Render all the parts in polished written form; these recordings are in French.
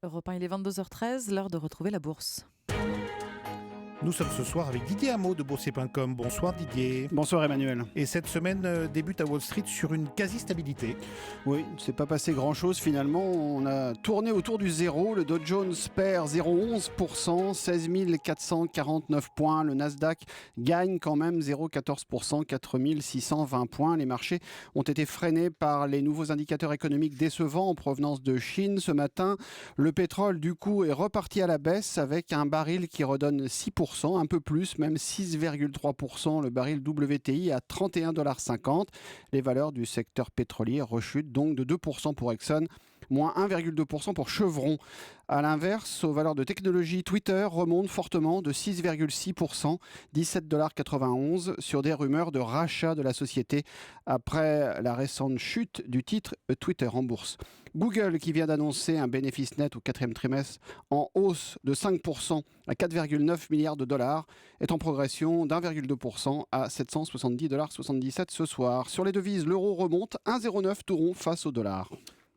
Europe 1, il est 22h13, l'heure de retrouver la bourse. Nous sommes ce soir avec Didier Hameau de Boursier.com. Bonsoir Didier. Bonsoir Emmanuel. Et cette semaine débute à Wall Street sur une quasi-stabilité. Oui, il ne s'est pas passé grand-chose finalement. On a tourné autour du zéro. Le Dow Jones perd 0,11%, 16 449 points. Le Nasdaq gagne quand même 0,14%, 4 620 points. Les marchés ont été freinés par les nouveaux indicateurs économiques décevants en provenance de Chine ce matin. Le pétrole du coup est reparti à la baisse avec un baril qui redonne 6%. Un peu plus, même 6,3%, le baril WTI à 31,50 $. Les valeurs du secteur pétrolier rechutent donc de 2% pour Exxon, moins 1,2% pour Chevron. À l'inverse, aux valeurs de technologie, Twitter remonte fortement de 6,6%, 17,91 $ sur des rumeurs de rachat de la société après la récente chute du titre Twitter en bourse. Google, qui vient d'annoncer un bénéfice net au quatrième trimestre en hausse de 5% à 4,9 milliards de dollars, est en progression d'1,2% à 770,77 $ ce soir. Sur les devises, l'euro remonte 1,09 tout rond face au dollar.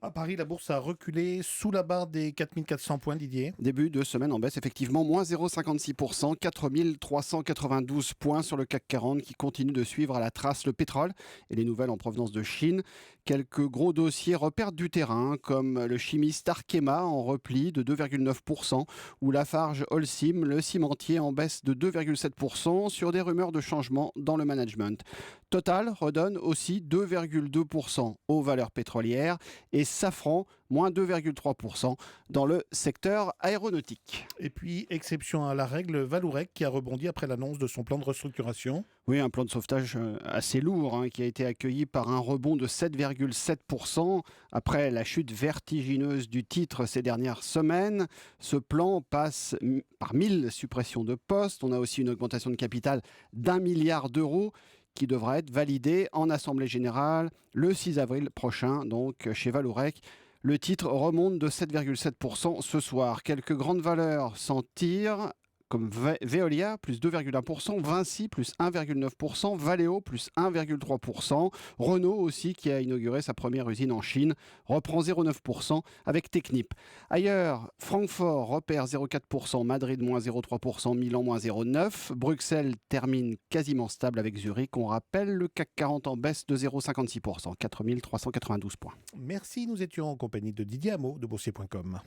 À Paris, la bourse a reculé sous la barre des 4400 points, Didier. Début de semaine en baisse, effectivement, moins 0,56%, 4392 points sur le CAC 40 qui continue de suivre à la trace le pétrole et les nouvelles en provenance de Chine. Quelques gros dossiers repèrent du terrain, comme le chimiste Arkema en repli de 2,9% ou Lafarge Holcim, le cimentier en baisse de 2,7% sur des rumeurs de changement dans le management. Total redonne aussi 2,2% aux valeurs pétrolières et Safran, moins 2,3% dans le secteur aéronautique. Et puis, exception à la règle, Vallourec qui a rebondi après l'annonce de son plan de restructuration. Oui, un plan de sauvetage assez lourd qui a été accueilli par un rebond de 7,7% après la chute vertigineuse du titre ces dernières semaines. Ce plan passe par 1000 suppressions de postes. On a aussi une augmentation de capital d'1 milliard d'euros qui devra être validé en Assemblée Générale le 6 avril prochain, donc chez Vallourec. Le titre remonte de 7,7% ce soir. Quelques grandes valeurs s'en tirent, comme Veolia, plus 2,1%, Vinci, plus 1,9%, Valeo, plus 1,3%, Renault aussi, qui a inauguré sa première usine en Chine, reprend 0,9% avec Technip. Ailleurs, Francfort repère 0,4%, Madrid, moins 0,3%, Milan, moins 0,9%, Bruxelles termine quasiment stable avec Zurich. On rappelle le CAC 40 en baisse de 0,56%, 4 392 points. Merci, nous étions en compagnie de Didier Hameau de Boursier.com.